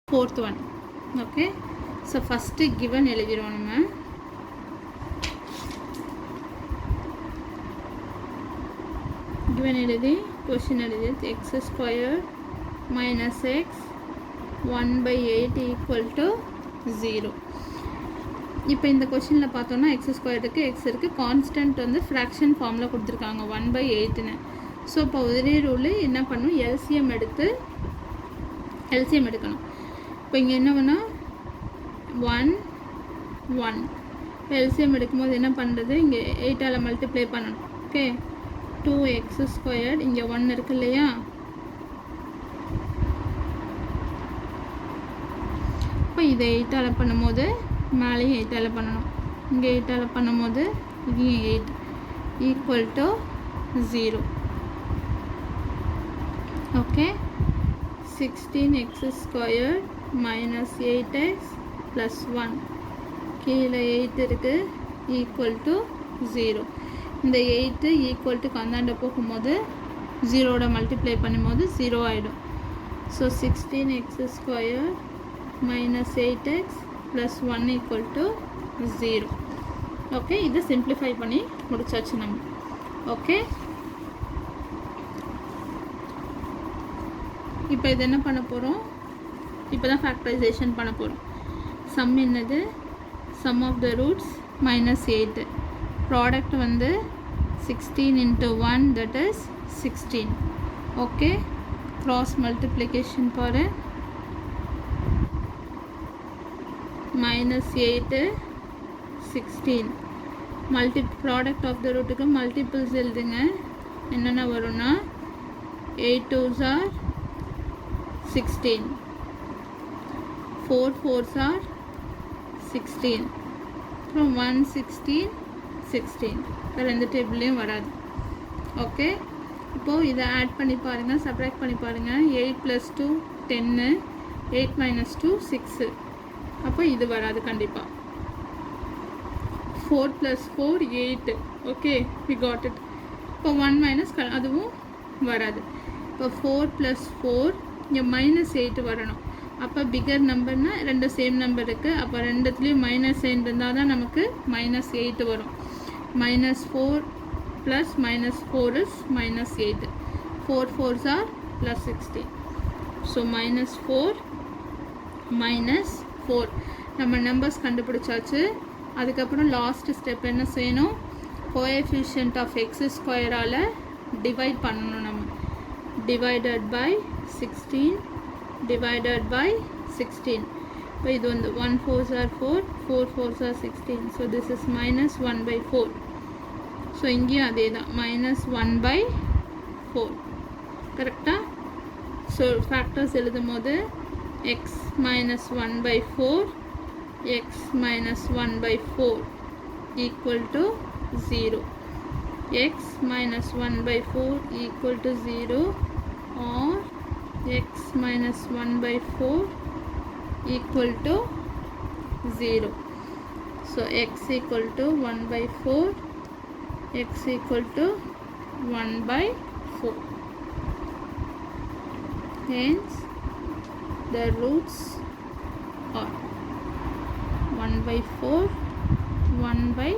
fourth one. Okay, so first given எழுதிடுவோம் நம்ம. given எழுதி question எழுதி x squared minus x 1/8 equal to 0. இப்போ இந்த கொஷினில் பார்த்தோன்னா எக்ஸ் ஸ்கொயருக்கு எக்ஸ் இருக்குது, கான்ஸ்டன்ட் வந்து ஃப்ராக்ஷன் ஃபார்மில் கொடுத்துருக்காங்க 1/8ன்னு. ஸோ இப்போ ஒரே ரூலு என்ன பண்ணும், எல்சிஎம் எடுக்கணும். இப்போ இங்கே என்ன பண்ணால் 1 1 எல்சிஎம் எடுக்கும்போது என்ன பண்ணுறது, இங்கே 8ஆல் மல்டிப்ளை பண்ணணும். ஓகே, 2x², இங்கே 1 இருக்கு இல்லையா, இப்போ இதை 8ஆல் பண்ணும்போது மேலேயும் 8ஆல் பண்ணணும், இங்கே 8ஆல் பண்ணும்போது இங்கேயும் 8 equal to 0. Okay, 16x² minus 8x plus 1 கீழே 8 இருக்குது ஈக்குவல் டு 0. இந்த 8 ஈக்குவல் டு கந்தாண்ட போகும்போது 0ஓட மல்டிப்ளை பண்ணும்போது 0 ஆகிடும். So 16x² minus 8x plus 1 equal to 0. Okay, இதை சிம்பிளிஃபை பண்ணி முடிச்சாச்சு நம்ம. ஓகே, இப்போ இது என்ன பண்ண போகிறோம், இப்போ தான் ஃபேக்டரைசேஷன் பண்ண போகிறோம். சம் என்னது, sum of the roots -8, product வந்து 16 into 1 that is 16. Okay, cross multiplication பாரு, -8 16 ப்ராடக்ட் ஆஃப் த ரூட்டுக்கு மல்டிபிள்ஸ் எழுதுங்க. என்னென்ன வரும்னா 8 2s are 16, 4 4s are 16, அப்புறம் 1 16 16. வேறு எந்த டேபிள்லேயும் வராது. ஓகே, இப்போது இதை ஆட் பண்ணி பாருங்கள், சப்ராக்ட் பண்ணி பாருங்கள். 8 + 2 10, 8 - 2 6. அப்போ இது வராது கண்டிப்பாக. 4 + 4 8. Okay, we got it. இப்போ 1 - அதுவும் வராது. இப்போ 4 + 4 இங்கே -8 வரணும். அப்போ பிகர் நம்பர்னால் ரெண்டு சேம் நம்பர் இருக்குது, அப்போ ரெண்டுத்துலேயும் -8 இருந்தால் தான் நமக்கு -8 வரும். -4 + -4 is -8. 4 4s are +16. ஸோ -4 -4 நம்ம நம்பர்ஸ் கண்டுபிடிச்சாச்சு. அதுக்கப்புறம் லாஸ்ட் ஸ்டெப் என்ன செய்யணும், கோஎஃபிஷியன்ட் ஆஃப் x² டிவைட் பண்ணணும் நம்ம. Divided by 16 divided by 16. இப்போ இது வந்து 1 4s are 4, 4 4s are 16. So this is -1/4. So இங்கேயும் அதே தான் -1/4. கரெக்டாக? ஸோ ஃபேக்டர்ஸ் எழுதும் போது x - 1/4 x - 1/4 equal to 0. x - 1/4 equal to 0 or x - 1/4 equal to 0. So x equal to 1/4, x equal to 1/4. Hence the roots are 1/4, 1/4.